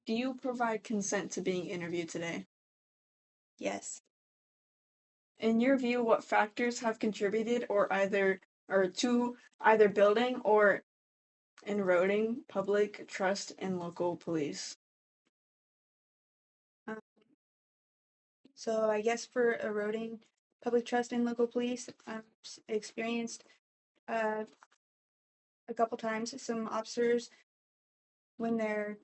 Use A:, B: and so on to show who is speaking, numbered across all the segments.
A: Do you provide consent to being interviewed today?
B: Yes.
A: In your view, what factors have contributed or to either building or eroding public trust in local police?
B: Um, so I guess for eroding public trust in local police, I've experienced uh, a couple times some officers when they're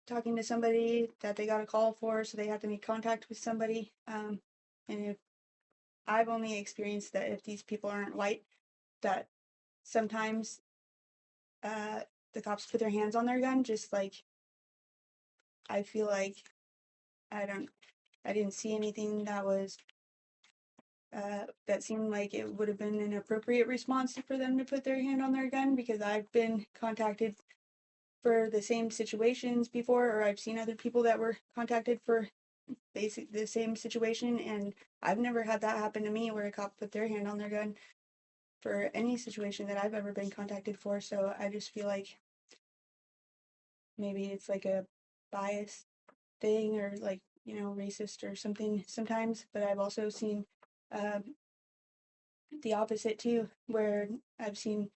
B: talking to somebody that they got a call for, so they have to make contact with somebody. And if I've only experienced that if these people aren't white, that sometimes uh, the cops put their hands on their gun, just like I feel like I don't, I didn't see anything that seemed like it would have been an appropriate response for them to put their hand on their gun because I've been contacted for the same situations before, or I've seen other people that were contacted for basic the same situation, and I've never had that happen to me where a cop put their hand on their gun for any situation that I've ever been contacted for. So I just feel like maybe it's like a bias thing or like racist or something sometimes, but I've also seen um, the opposite too, where I've seen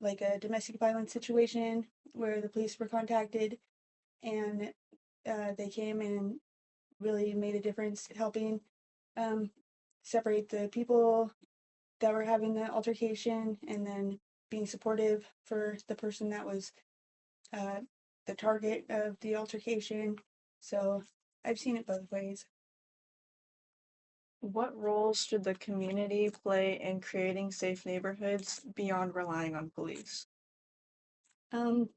B: like a domestic violence situation where the police were contacted and they came and really made a difference helping um, separate the people that were having the altercation and then being supportive for the person that was uh, the target of the altercation. So I've seen it both ways.
A: What roles should the community play in creating safe neighborhoods beyond relying on police?
B: Um,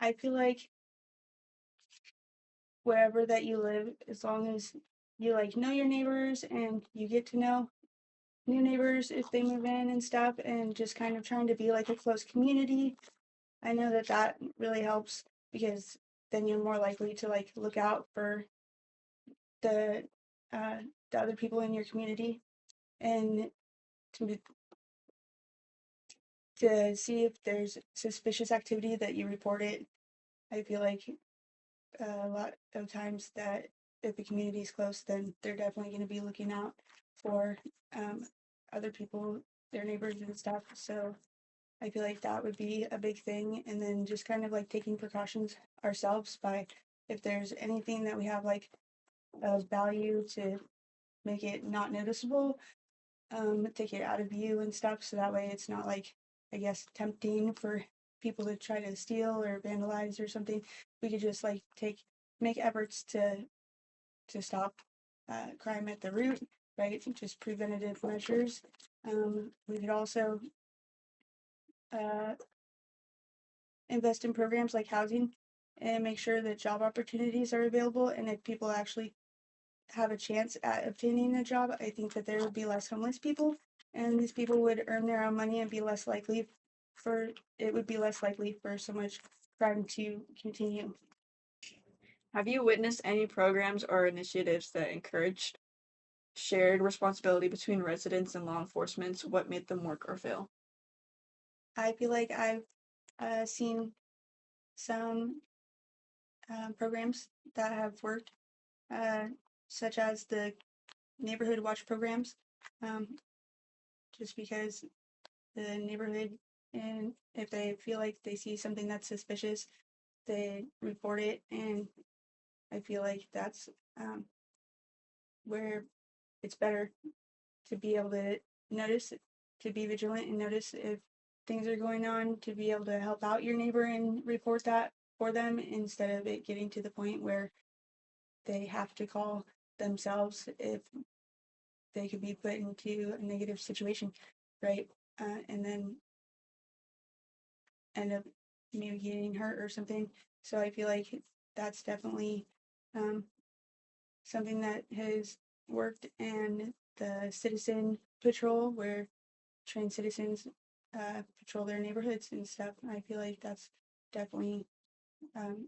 B: I feel like wherever that you live, as long as you like know your neighbors and you get to know new neighbors if they move in and stuff, and just kind of trying to be like a close community, I know that that really helps because then you're more likely to like look out for the uh, the other people in your community and to to see if there's suspicious activity that you report it. I feel like a lot of times that if the community is close, then they're definitely going to be looking out for um, other people, their neighbors and stuff. So I feel like that would be a big thing. And then just kind of like taking precautions ourselves by if there's anything that we have like of value to make it not noticeable, take it out of view and stuff. So that way it's not like, I guess, tempting for people to try to steal or vandalize or something. We could just like make efforts to stop crime at the root, right? Just preventative measures. We could also uh, invest in programs like housing and make sure that job opportunities are available. And if people actually have a chance at obtaining a job, I think that there would be less homeless people, and these people would earn their own money and be less likely for it would be less likely for so much crime to continue.
A: Have you witnessed any programs or initiatives that encouraged shared responsibility between residents and law enforcement? What made them work or fail?
B: I feel like I've seen some programs that have worked, uh, such as the neighborhood watch programs, um, just because the neighborhood, and if they feel like they see something that's suspicious, they report it, and I feel like that's um, where it's better to be able to notice, to be vigilant and notice if things are going on, to be able to help out your neighbor and report that for them instead of it getting to the point where they have to call themselves if they could be put into a negative situation, right? And then end up maybe getting hurt or something. So I feel like that's definitely um, something that has worked, and the citizen patrol where trained citizens patrol their neighborhoods and stuff. I feel like that's definitely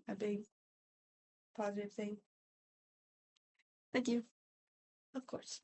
B: a big positive thing.
A: Thank you.
B: Of course.